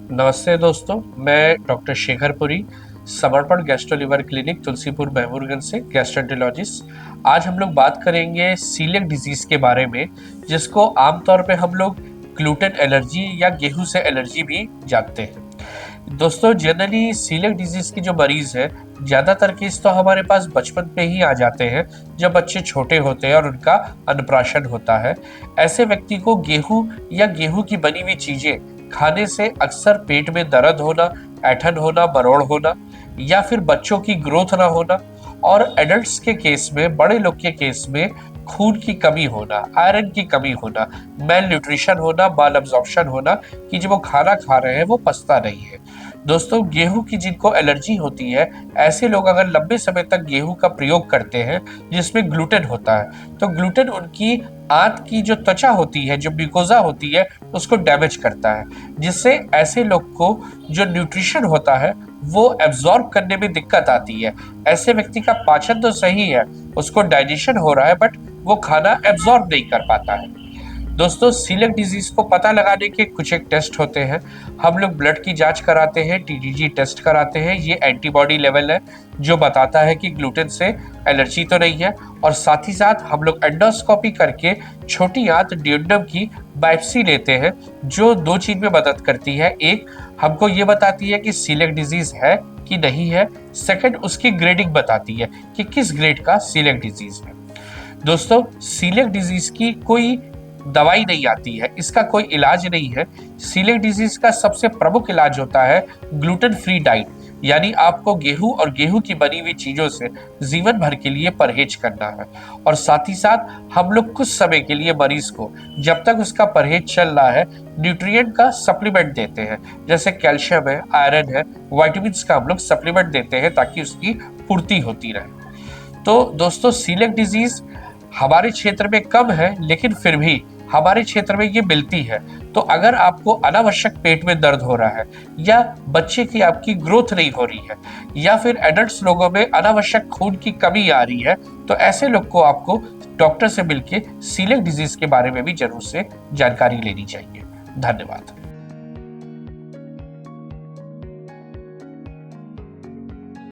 नमस्ते दोस्तों, मैं डॉक्टर शेखर पुरी, समर्पण गैस्ट्रो लिवर क्लिनिक तुलसीपुर महमूदगंज से गैस्ट्रोएंटरोलॉजिस्ट। आज हम लोग बात करेंगे सीलियक डिजीज के बारे में, जिसको आमतौर पे हम लोग ग्लूटेन एलर्जी या गेहूं से एलर्जी भी जानते हैं। दोस्तों, जनरली सीलियक डिजीज की जो मरीज है, ज्यादातर केस तो हमारे पास बचपन पे ही आ जाते हैं, जब बच्चे छोटे होते हैं और उनका अन्नप्राशन होता है। ऐसे व्यक्ति को गेहूं या गेहूं की बनी हुई चीजें खाने से अक्सर पेट में दर्द होना, ऐंठन होना, मरोड़ होना या फिर बच्चों की ग्रोथ ना होना, और एडल्ट्स के केस में, बड़े लोग के केस में खून की कमी होना, आयरन की कमी होना, मेल न्यूट्रिशन होना, माल अब्जॉर्प्शन होना, कि जब वो खाना खा रहे हैं वो पचता नहीं है। दोस्तों, गेहूं की जिनको एलर्जी होती है, ऐसे लोग अगर लंबे समय तक गेहूं का प्रयोग करते हैं जिसमें ग्लूटेन होता है, तो ग्लूटेन उनकी आंत की जो त्वचा होती है, जो म्यूकोजा होती है, उसको डैमेज करता है, जिससे ऐसे लोग को जो न्यूट्रिशन होता है वो एब्जॉर्ब करने में दिक्कत आती है। ऐसे व्यक्ति का पाचन तो सही है, उसको डाइजेशन हो रहा है, बट वो खाना एब्जॉर्ब नहीं कर पाता है। दोस्तों, सीलियक डिजीज को पता लगाने के कुछ एक टेस्ट होते हैं। हम लोग ब्लड की जांच कराते हैं, टीटीजी टेस्ट कराते हैं। ये एंटीबॉडी लेवल है जो बताता है कि ग्लूटेन से एलर्जी तो नहीं है। और साथ ही साथ हम लोग एंडोस्कोपी करके छोटी आंत ड्यूडेनम की बायोप्सी लेते हैं, जो दो चीज में मदद करती है। एक, हमको ये बताती है कि सीलियक डिजीज है कि नहीं है। सेकंड, उसकी ग्रेडिंग बताती है कि किस ग्रेड का सीलियक डिजीज है। दोस्तों, सीलियक डिजीज की कोई दवाई नहीं आती है, इसका कोई इलाज नहीं है। सीलियक डिजीज का सबसे प्रमुख इलाज होता है ग्लूटेन फ्री डाइट, यानी आपको गेहूं और गेहूं की बनी हुई चीजों से जीवन भर के लिए परहेज करना है। और साथ ही साथ हम लोग कुछ समय के लिए मरीज को, जब तक उसका परहेज चल रहा है, न्यूट्रिएंट का सप्लीमेंट देते हैं। जैसे कैल्शियम है, आयरन है, विटामिन का हम लोग सप्लीमेंट देते हैं ताकि उसकी पूर्ति होती रहे। तो दोस्तों, सीलियक डिजीज हमारे क्षेत्र में कम है, लेकिन फिर भी हमारे क्षेत्र में ये मिलती है। तो अगर आपको अनावश्यक पेट में दर्द हो रहा है, या बच्चे की आपकी ग्रोथ नहीं हो रही है, या फिर एडल्ट्स लोगों में अनावश्यक खून की कमी आ रही है, तो ऐसे लोग को आपको डॉक्टर से मिलके सीलियक डिजीज के बारे में भी जरूर से जानकारी लेनी चाहिए। धन्यवाद।